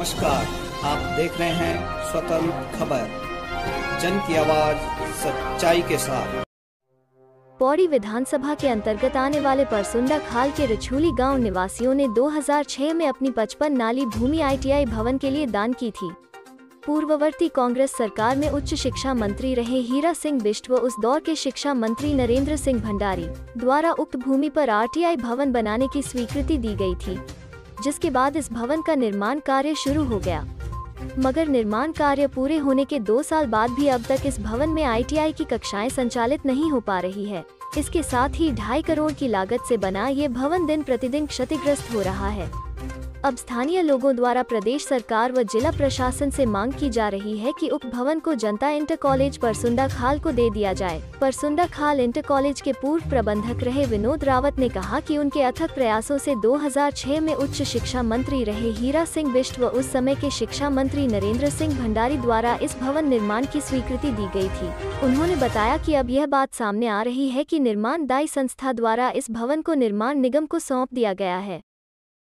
नमस्कार, आप देख रहे हैं स्वतंत्र खबर, जन की आवाज सच्चाई के साथ। पौड़ी विधानसभा के अंतर्गत आने वाले परसुंडा खाल के रछूली गांव निवासियों ने 2006 में अपनी 55 नाली भूमि ITI भवन के लिए दान की थी। पूर्ववर्ती कांग्रेस सरकार में उच्च शिक्षा मंत्री रहे हीरा सिंह बिष्ट व उस दौर के शिक्षा मंत्री नरेंद्र सिंह भंडारी द्वारा उक्त भूमि पर RTI भवन बनाने की स्वीकृति दी गई थी, जिसके बाद इस भवन का निर्माण कार्य शुरू हो गया। मगर निर्माण कार्य पूरे होने के 2 साल बाद भी अब तक इस भवन में ITI की कक्षाएं संचालित नहीं हो पा रही है। इसके साथ ही 2.5 करोड़ की लागत से बना ये भवन दिन प्रतिदिन क्षतिग्रस्त हो रहा है। अब स्थानीय लोगों द्वारा प्रदेश सरकार व जिला प्रशासन से मांग की जा रही है कि उक्त भवन को जनता इंटर कॉलेज परसुंडा खाल को दे दिया जाए। परसुंडा खाल इंटर कॉलेज के पूर्व प्रबंधक रहे विनोद रावत ने कहा कि उनके अथक प्रयासों से 2006 में उच्च शिक्षा मंत्री रहे हीरा सिंह बिष्ट व उस समय के शिक्षा मंत्री नरेंद्र सिंह भंडारी द्वारा इस भवन निर्माण की स्वीकृति दी गई थी। उन्होंने बताया कि अब यह बात सामने आ रही है कि निर्माणदायी संस्था द्वारा इस भवन को निर्माण निगम को सौंप दिया गया है।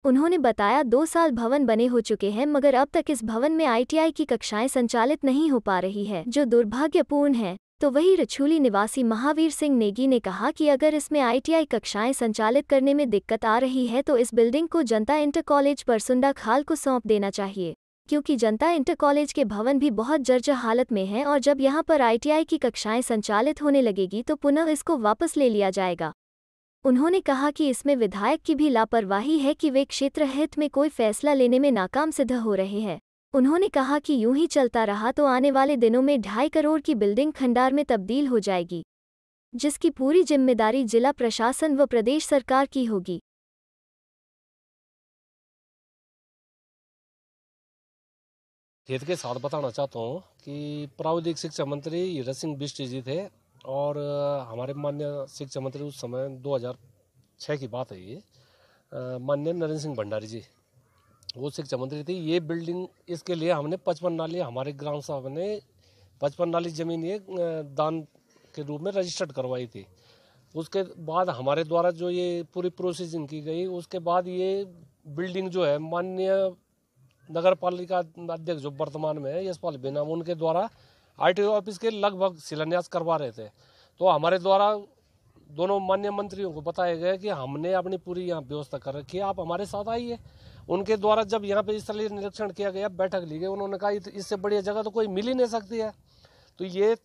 उन्होंने बताया 2 साल भवन बने हो चुके हैं, मगर अब तक इस भवन में ITI की कक्षाएं संचालित नहीं हो पा रही है, जो दुर्भाग्यपूर्ण है। तो वही रछूली निवासी महावीर सिंह नेगी ने कहा कि अगर इसमें ITI कक्षाएं संचालित करने में दिक्कत आ रही है तो इस बिल्डिंग को जनता इंटर कॉलेज परसुंडा खाल को सौंप देना चाहिए, क्योंकि जनता इंटर कॉलेज के भवन भी बहुत जर्जर हालत में है और जब यहाँ पर ITI की कक्षाएं संचालित होने लगेगी तो पुनः इसको वापस ले लिया जाएगा। उन्होंने कहा कि इसमें विधायक की भी लापरवाही है कि वे क्षेत्र हित में कोई फैसला लेने में नाकाम सिद्ध हो रहे हैं। उन्होंने कहा कि यूं ही चलता रहा तो आने वाले दिनों में 2.5 करोड़ की बिल्डिंग खंडार में तब्दील हो जाएगी, जिसकी पूरी जिम्मेदारी जिला प्रशासन व प्रदेश सरकार की होगी। खेत के साथ बताना चाहता हूँ कि प्राविधिक शिक्षा मंत्री हीरा सिंह बिष्ट जी थे और हमारे माननीय शिक्षा मंत्री उस समय 2006 की बात है ये, माननीय नरेंद्र सिंह भंडारी जी वो शिक्षा मंत्री थे। ये बिल्डिंग इसके लिए हमने 55 नाली, हमारे ग्राम सभा ने 55 नाली जमीन ये दान के रूप में रजिस्टर्ड करवाई थी। उसके बाद हमारे द्वारा जो ये पूरी प्रोसेसिंग की गई, उसके बाद ये बिल्डिंग जो है माननीय नगर पालिका अध्यक्ष जो वर्तमान में है यशपाल बेनाम, उनके द्वारा RTO ऑफिस के लगभग शिलान्यास करवा रहे थे। तो हमारे द्वारा दोनों माननीय मंत्रियों को बताया गया कि हमने अपनी पूरी यहाँ व्यवस्था कर रखी है, आप हमारे साथ आइए। उनके द्वारा जब यहाँ पे स्थलीय निरीक्षण किया गया, बैठक ली गई, उन्होंने कहा इससे बढ़िया जगह तो कोई मिल ही नहीं सकती है। तो ये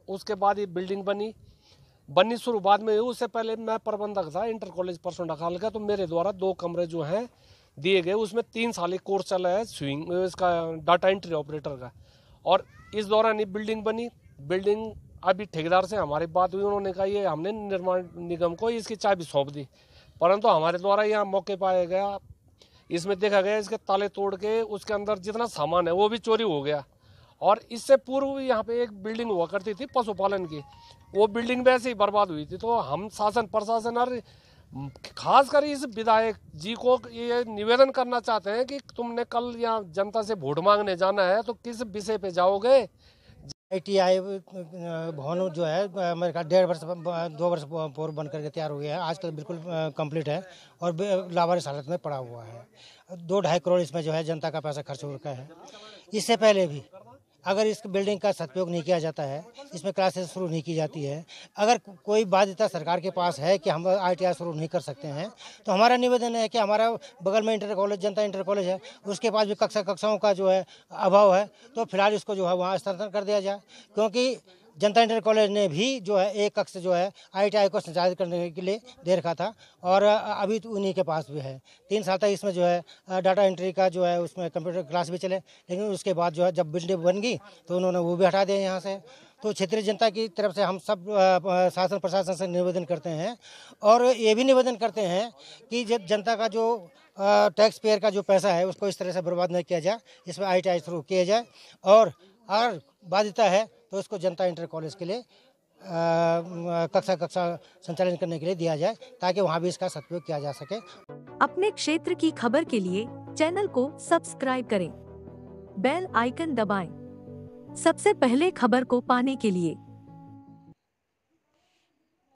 उसके बाद ये बिल्डिंग बननी शुरुआत में हुई। उससे पहले मैं प्रबंधक था इंटर कॉलेज परसुंडा खाल का, तो मेरे द्वारा 2 कमरे जो हैं दिए गए। उसमें 3 साल कोर्स चला है स्विंग इसका डाटा एंट्री ऑपरेटर का, और इस दौरान ये बिल्डिंग बनी। बिल्डिंग अभी ठेकेदार से हमारी बात हुई, उन्होंने कहा ये हमने निर्माण निगम को इसकी चाबी सौंप दी, परंतु हमारे द्वारा यहाँ मौके पाया गया, इसमें देखा गया इसके ताले तोड़ के उसके अंदर जितना सामान है वो भी चोरी हो गया। और इससे पूर्व यहाँ पे एक बिल्डिंग हुआ करती थी पशुपालन की, वो बिल्डिंग वैसे ही बर्बाद हुई थी। तो हम शासन प्रशासन और खासकर इस विधायक जी को ये निवेदन करना चाहते हैं कि तुमने कल यहाँ जनता से वोट मांगने जाना है तो किस विषय पे जाओगे। ITI भवन जो है मेरे ख्याल 2 वर्ष पूर्व बन करके तैयार हो गया है, आजकल बिल्कुल कंप्लीट है और लावारिस हालत में पड़ा हुआ है। 2-2.5 करोड़ इसमें जो है जनता का पैसा खर्च हो रखा है। इससे पहले भी अगर इस बिल्डिंग का सदुपयोग नहीं किया जाता है, इसमें क्लासेस शुरू नहीं की जाती है, अगर कोई बाध्यता सरकार के पास है कि हम ITI शुरू नहीं कर सकते हैं, तो हमारा निवेदन है कि हमारा बगल में इंटर कॉलेज जनता इंटर कॉलेज है, उसके पास भी कक्षाओं का जो है अभाव है, तो फिलहाल इसको जो है वहाँ स्थानांतरण कर दिया जाए। क्योंकि जनता इंटर कॉलेज ने भी जो है एक कक्ष जो है ITI को संचालित करने के लिए दे रखा था और अभी तो उन्हीं के पास भी है। 3 साल तक इसमें जो है डाटा एंट्री का जो है उसमें कंप्यूटर क्लास भी चले, लेकिन उसके बाद जो है जब बिल्डिंग बन गई तो उन्होंने वो भी हटा दिया यहाँ से। तो क्षेत्रीय जनता की तरफ से हम सब शासन प्रशासन से निवेदन करते हैं और ये भी निवेदन करते हैं कि जब जनता का जो टैक्स पेयर का जो पैसा है उसको इस तरह से बर्बाद नहीं किया जाए, इसमें ITI शुरू किया जाए और अगर बाध्यता है तो इसको जनता इंटर कॉलेज के लिए कक्षा संचालन करने के लिए दिया जाए, ताकि वहाँ भी इसका सदुपयोग किया जा सके। अपने क्षेत्र की खबर के लिए चैनल को सब्सक्राइब करें, बेल आइकन दबाएं, सबसे पहले खबर को पाने के लिए।